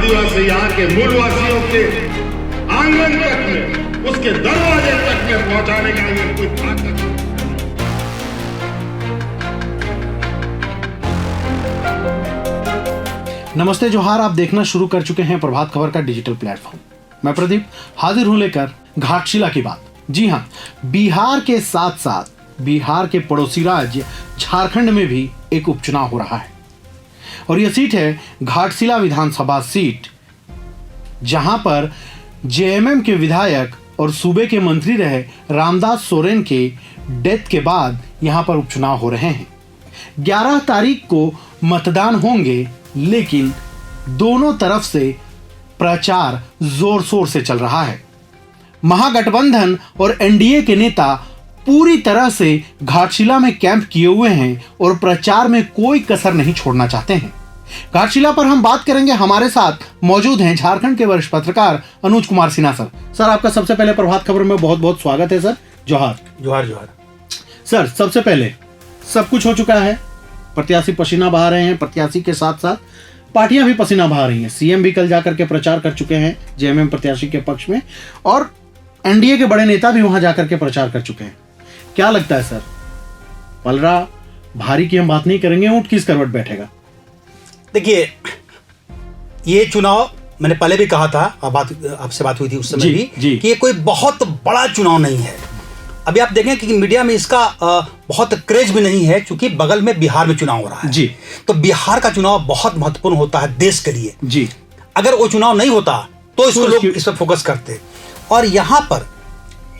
आदिवासी यहाँ के मूलवासियों के आंगन तक में, उसके दरवाजे तक में पहुंचाने का ये कोई ताकत। नमस्ते जोहार, आप देखना शुरू कर चुके हैं प्रभात खबर का डिजिटल प्लेटफॉर्म। मैं प्रदीप हाजिर हूं लेकर घाटशिला की बात। जी हां, बिहार के साथ साथ बिहार के पड़ोसी राज्य झारखंड में भी एक उपचुनाव हो रहा है और यह सीट है घाटशिला विधानसभा सीट, जहां पर जेएमएम के विधायक और सूबे के मंत्री रहे रामदास सोरेन के डेथ के बाद यहां पर उपचुनाव हो रहे हैं। 11 तारीख को मतदान होंगे, लेकिन दोनों तरफ से प्रचार जोर शोर से चल रहा है। महागठबंधन और एनडीए के नेता पूरी तरह से घाटशिला में कैंप किए हुए हैं और प्रचार में कोई कसर नहीं छोड़ना चाहते हैं। घाटशिला पर हम बात करेंगे। हमारे साथ मौजूद हैं झारखंड के वरिष्ठ पत्रकार अनुज कुमार सिन्हा सर। सर, आपका सबसे पहले प्रभात खबर में बहुत बहुत स्वागत है सर। जोहार जोहार जोहार। सर, सबसे पहले सब कुछ हो चुका है, प्रत्याशी पसीना बहा रहे हैं, प्रत्याशी के साथ साथ पार्टियां भी पसीना बहा रही हैं। सीएम भी कल जाकर के प्रचार कर चुके हैं जेएमएम प्रत्याशी के पक्ष में, और एनडीए के बड़े नेता भी वहां जाकर के प्रचार कर चुके हैं। क्या लगता है सर, पलड़ा भारी की हम बात नहीं करेंगे, ऊंट किस करवट बैठेगा? देखिए, ये चुनाव मैंने पहले भी कहा था, आपसे बात हुई थी उस समय भी कि ये कोई बहुत बड़ा चुनाव नहीं है। अभी आप देखें कि मीडिया में इसका बहुत क्रेज भी नहीं है, क्योंकि बगल में बिहार में चुनाव हो रहा है जी। तो बिहार का चुनाव बहुत महत्वपूर्ण होता है देश के लिए जी। अगर वो चुनाव नहीं होता तो इसको लोग इस पर फोकस करते। और यहाँ पर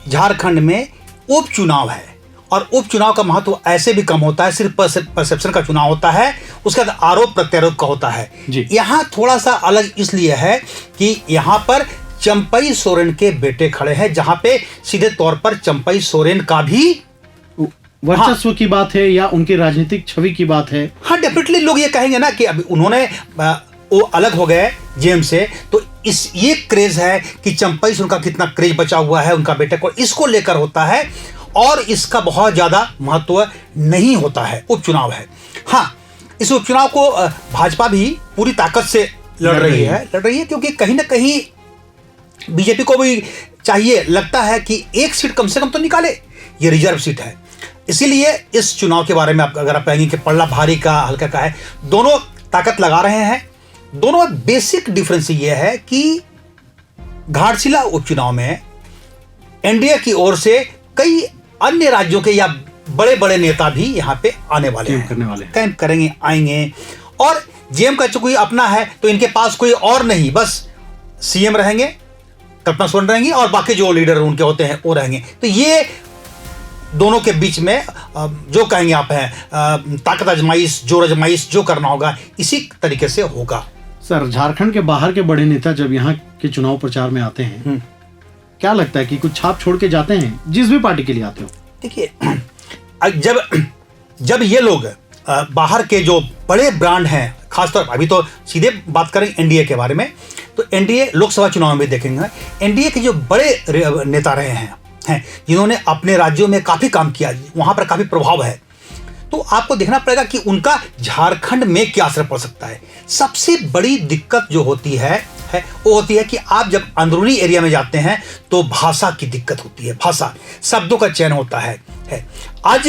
झारखंड में उपचुनाव है, और उपचुनाव का महत्व ऐसे भी कम होता है, सिर्फ परसेप्शन का चुनाव होता है, उसके बाद आरोप प्रत्यारोप का होता है। यहाँ थोड़ा सा अलग इसलिए है कि यहाँ पर चंपई सोरेन के बेटे खड़े हैं, जहां पे सीधे तौर पर चंपई सोरेन का भी वर्चस्व की बात है या उनकी राजनीतिक छवि की बात है। हाँ, डेफिनेटली लोग ये कहेंगे ना कि अभी उन्होंने वो अलग हो गए जेएम से, तो इस ये क्रेज है कि चंपई सोरेन का कितना क्रेज बचा हुआ है उनका बेटे को, इसको लेकर होता है, और इसका बहुत ज्यादा महत्व नहीं होता है। उपचुनाव है। हाँ, इस उपचुनाव को भाजपा भी पूरी ताकत से लड़ रही है क्योंकि कहीं ना कहीं बीजेपी को भी चाहिए, लगता है कि एक सीट कम से कम तो निकाले। ये रिजर्व सीट है, इसीलिए इस चुनाव के बारे में अगर आप कहेंगे कि पल्ला भारी का हल्का का है, दोनों ताकत लगा रहे हैं। दोनों में बेसिक डिफरेंस ये है कि घाटशिला उपचुनाव में एनडीए की ओर से कई अन्य राज्यों के या बड़े बड़े नेता भी यहाँ पे आने वाले हैं, कैंप करेंगे, आएंगे। और जेएम का कोई अपना है तो इनके पास कोई और नहीं, बस सीएम रहेंगे, कल्पना सोरेन रहेंगी, और बाकी जो लीडर उनके होते हैं वो रहेंगे। तो ये दोनों के बीच में जो कहेंगे आप हैं ताकत आजमाइश, जोर आजमाइश जो करना होगा, इसी तरीके से होगा। सर, झारखंड के बाहर के बड़े नेता जब यहाँ के चुनाव प्रचार में आते हैं, क्या लगता है कि कुछ छाप छोड़ के जाते हैं, जिस भी पार्टी के लिए आते हो? देखिए, जब ये लोग बाहर के जो बड़े ब्रांड हैं, खासतौर पर अभी तो सीधे बात करें एनडीए के बारे में, तो एनडीए लोकसभा चुनाव में देखेंगे, एनडीए के जो बड़े नेता रहे हैं जिन्होंने अपने राज्यों में काफ़ी काम किया, वहाँ पर काफ़ी प्रभाव है, तो आपको देखना पड़ेगा कि उनका झारखंड में क्या असर पड़ सकता है। सबसे बड़ी दिक्कत जो होती है वो होती है कि आप जब अंदरूनी एरिया में जाते हैं तो भाषा की दिक्कत होती है, भाषा, शब्दों का चयन होता है। आज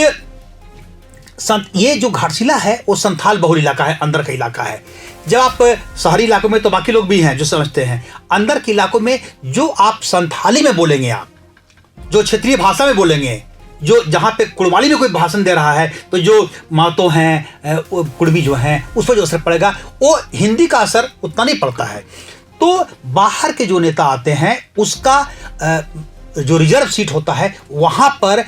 ये जो घाटशिला है वो संथाल बहुल इलाका है, अंदर का इलाका है। जब आप शहरी इलाकों में तो बाकी लोग भी हैं जो समझते हैं, अंदर के इलाकों में जो आप संथाली में बोलेंगे, आप जो क्षेत्रीय भाषा में बोलेंगे, जो जहाँ पे कुड़माली में कोई भाषण दे रहा है, तो जो मातो हैं, कुड़मी जो हैं, उस पर जो असर पड़ेगा वो हिंदी का असर उतना नहीं पड़ता है। तो बाहर के जो नेता आते हैं उसका जो रिजर्व सीट होता है वहाँ पर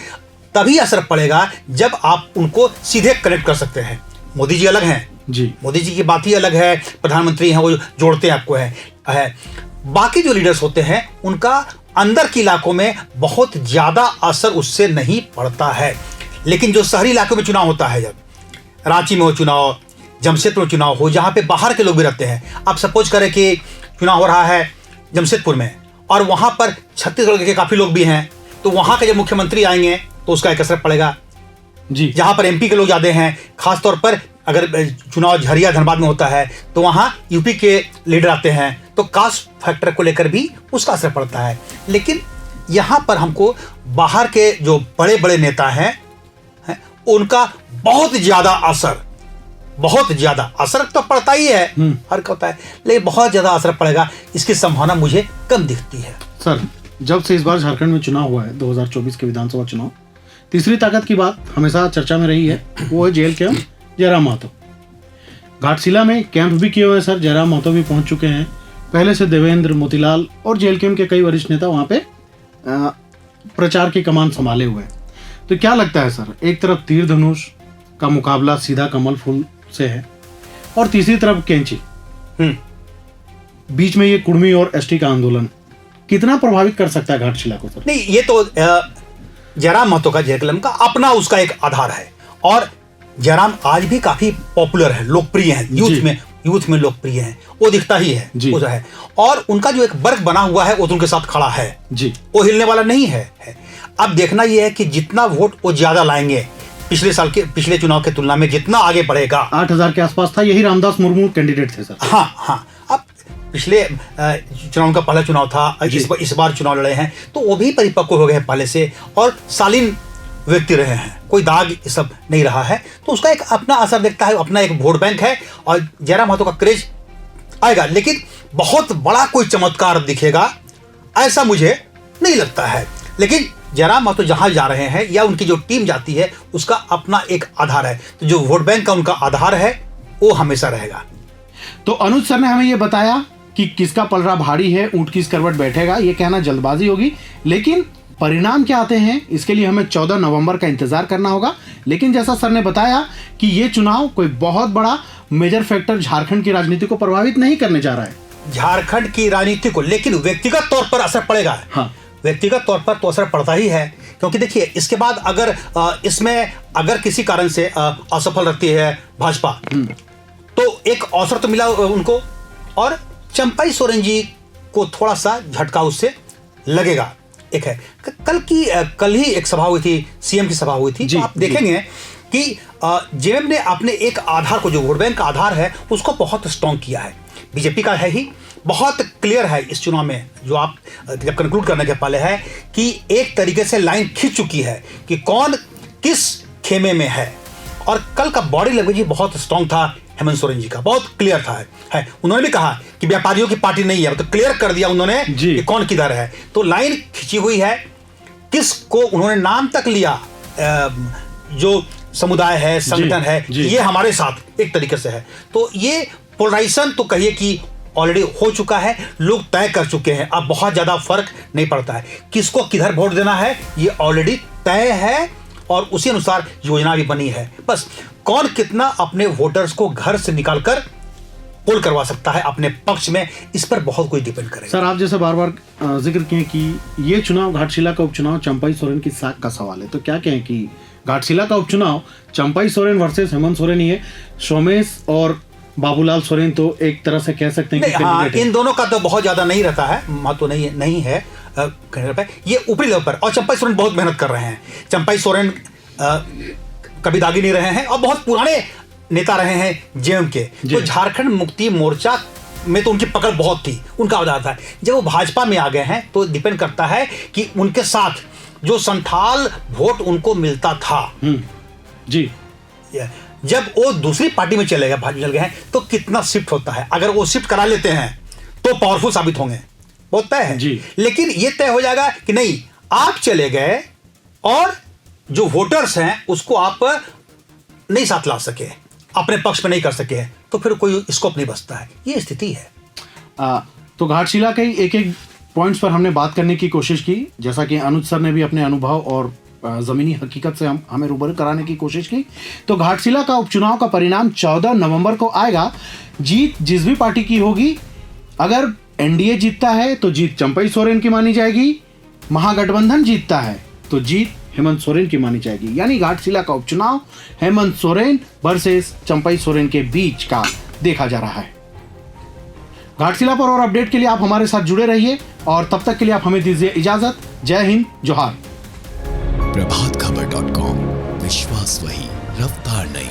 तभी असर पड़ेगा जब आप उनको सीधे कनेक्ट कर सकते हैं। मोदी जी अलग हैं जी, मोदी जी की बात ही अलग है, प्रधानमंत्री हैं वो जोड़ते हैं आपको है। बाकी जो लीडर्स होते हैं उनका अंदर के इलाकों में बहुत ज़्यादा असर उससे नहीं पड़ता है। लेकिन जो शहरी इलाकों में चुनाव होता है, जब रांची में हो चुनाव, जमशेदपुर में चुनाव हो, जहाँ पे बाहर के लोग भी रहते हैं, आप सपोज करें कि चुनाव हो रहा है जमशेदपुर में और वहाँ पर छत्तीसगढ़ के काफ़ी लोग भी हैं, तो वहाँ के जब मुख्यमंत्री आएंगे तो उसका एक असर पड़ेगा जी। जहाँ पर एमपी के लोग ज़्यादा हैं, खासतौर पर अगर चुनाव झरिया धनबाद में होता है तो वहाँ यूपी के लीडर आते हैं, तो कास्ट फैक्टर को लेकर भी उसका असर पड़ता है। लेकिन यहाँ पर हमको बाहर के जो बड़े बड़े नेता हैं उनका बहुत ज़्यादा असर तो पड़ता ही है, हर का होता है, लेकिन बहुत ज़्यादा असर पड़ेगा इसकी संभावना मुझे कम दिखती है। सर, जब से इस बार झारखंड में चुनाव हुआ है, 2024 के विधानसभा चुनाव, तीसरी ताकत की बात हमेशा चर्चा में रही है, वो है जेल कैंप जयराम महतो। घाटशिला में कैंप भी किए हुए सर, जयराम महतो भी पहुंच चुके हैं। पहले से देवेंद्र, मोतीलाल और जेल कैंप के कई वरिष्ठ नेता वहां पे प्रचार की कमान संभाले हुए हैं। तो क्या लगता है सर, एक तरफ तीर धनुष का मुकाबला सीधा कमल फूल से है और तीसरी तरफ कैंची, बीच में ये कुर्मी और एसटी का आंदोलन कितना प्रभावित कर सकता है घाटशिला को सर? नहीं, ये तो जयराम महतो का जेएलएम का अपना उसका एक आधार है और जयराम आज भी काफी पॉपुलर है, लोकप्रिय है, यूथ में लोकप्रिय है, वो दिखता ही है वो जो है। और उनका जो एक वर्ग बना हुआ है वो तो उनके साथ खड़ा है जी, वो हिलने वाला नहीं है। अब देखना ये है कि जितना वोट वो ज्यादा लाएंगे, पिछले चुनाव के तुलना में जितना आगे बढ़ेगा, 8,000 के आसपास था, यही रामदास मुर्मू कैंडिडेट थे सर। हाँ, अब पिछले चुनाव का पहला चुनाव था, इस बार चुनाव लड़े हैं तो वो भी परिपक्व हो गए पहले से और शालीन व्यक्ति रहे हैं, कोई दाग ये सब नहीं रहा है, तो उसका एक अपना असर दिखता है, अपना एक वोट बैंक है और जयराम महतो का क्रेज आएगा। लेकिन बहुत बड़ा कोई चमत्कार दिखेगा ऐसा मुझे नहीं लगता है। लेकिन जयराम महतो जहां जा रहे हैं या उनकी जो टीम जाती है उसका अपना एक आधार है, तो जो वोट बैंक का उनका आधार है वो हमेशा रहेगा। तो अनुज सर ने हमें ये बताया कि किसका पलड़ा भारी है, ऊंट किस करवट बैठेगा, ये कहना जल्दबाजी होगी, लेकिन परिणाम क्या आते हैं इसके लिए हमें 14 नवंबर का इंतजार करना होगा। लेकिन जैसा सर ने बताया कि ये चुनाव कोई बहुत बड़ा मेजर फैक्टर झारखंड की राजनीति को प्रभावित नहीं करने जा रहा है, झारखंड की राजनीति को, लेकिन व्यक्तिगत तौर पर असर पड़ेगा। हाँ, व्यक्तिगत तौर पर तो असर पड़ता ही है, क्योंकि देखिए इसके बाद अगर इसमें अगर किसी कारण से असफल रहती है भाजपा तो एक अवसर तो मिला उनको और चंपाई सोरेन जी को थोड़ा सा झटका उससे लगेगा। एक है कल ही एक सभा हुई थी, सीएम की सभा हुई थी, तो आप देखेंगे कि जेएम ने अपने एक आधार को, जो वोट बैंक का आधार है, उसको बहुत स्ट्रॉन्ग किया है। बीजेपी का है ही, बहुत क्लियर है इस चुनाव में, जो आप जब कंक्लूड करने के पहले है कि एक तरीके से लाइन खींच चुकी है कि कौन किस खेमे में है। और कल का बॉडी लैंग्वेज ही बहुत स्ट्रॉन्ग था हेमंत सोरेन जी का, बहुत क्लियर था है। उन्होंने भी कहा कि व्यापारियों की पार्टी नहीं है, तो क्लियर कर दिया उन्होंने कि कौन किधर है। तो लाइन खींची हुई है, किसको उन्होंने नाम तक लिया, जो समुदाय है, संगठन है, ये हमारे साथ एक तरीके से है। तो ये पोलराइजेशन तो कहिए कि ऑलरेडी हो चुका है, लोग तय कर चुके हैं, अब बहुत ज्यादा फर्क नहीं पड़ता है किसको किधर वोट देना है, ये ऑलरेडी तय है और उसी अनुसार योजना भी बनी है। बस कौन कितना अपने वोटर्स को घर से निकालकर पोल करवा सकता है अपने पक्ष में, इस पर बहुत कुछ डिपेंड करेगा। सर, आप जैसे बार बार जिक्र किए कि ये चुनाव घाटशिला का उपचुनाव चंपाई सोरेन की साख का सवाल है, तो क्या कहें कि घाटशिला का उपचुनाव चंपाई सोरेन वर्सेस हेमंत सोरेन ही है, सोमेश और बाबूलाल सोरेन तो एक तरह से कह सकते हैं कि हाँ, इन दोनों का तो बहुत ज्यादा नहीं रहता है, महत्व नहीं है ये ऊपरी लेवल पर। और चंपाई सोरेन बहुत मेहनत कर रहे हैं, चंपाई सोरेन कभी दागी नहीं रहे हैं और बहुत पुराने नेता रहे हैं जेएम के, तो झारखंड मुक्ति मोर्चा में तो उनकी पकड़ बहुत थी, उनका आधार था। जब वो भाजपा में आ गए हैं तो डिपेंड करता है कि उनके साथ जो संथाल वोट उनको मिलता था जी, जब वो दूसरी पार्टी में चले गए, भाजपा चल गए हैं, तो कितना शिफ्ट होता है। अगर वो शिफ्ट करा लेते हैं तो पावरफुल साबित होंगे, बहुत तय है जी। लेकिन ये तय हो जाएगा कि नहीं, आप चले गए और जो वोटर्स हैं उसको आप नहीं साथ ला सके, अपने पक्ष में नहीं कर सके, तो फिर कोई स्कोप नहीं बचता है, ये स्थिति है। तो घाटशिला के एक एक पॉइंट्स पर हमने बात करने की कोशिश की, जैसा कि अनुज सर ने भी अपने अनुभव और ज़मीनी हकीकत से हमें रूबरू कराने की कोशिश की। तो घाटशिला का उपचुनाव का परिणाम 14 नवंबर को आएगा। जीत जिस भी पार्टी की होगी, अगर एनडीए जीतता है तो जीत चंपाई सोरेन की मानी जाएगी, महागठबंधन जीतता है तो जीत हेमंत सोरेन की मानी जाएगी। यानी घाटशिला का उपचुनाव हेमंत सोरेन वर्सेस चंपाई सोरेन के बीच का देखा जा रहा है। घाटशिला पर और अपडेट के लिए आप हमारे साथ जुड़े रहिए और तब तक के लिए आप हमें दीजिए इजाजत। जय हिंद, जोहार। प्रभातखबर.com, विश्वास वही, रफ्तार नहीं।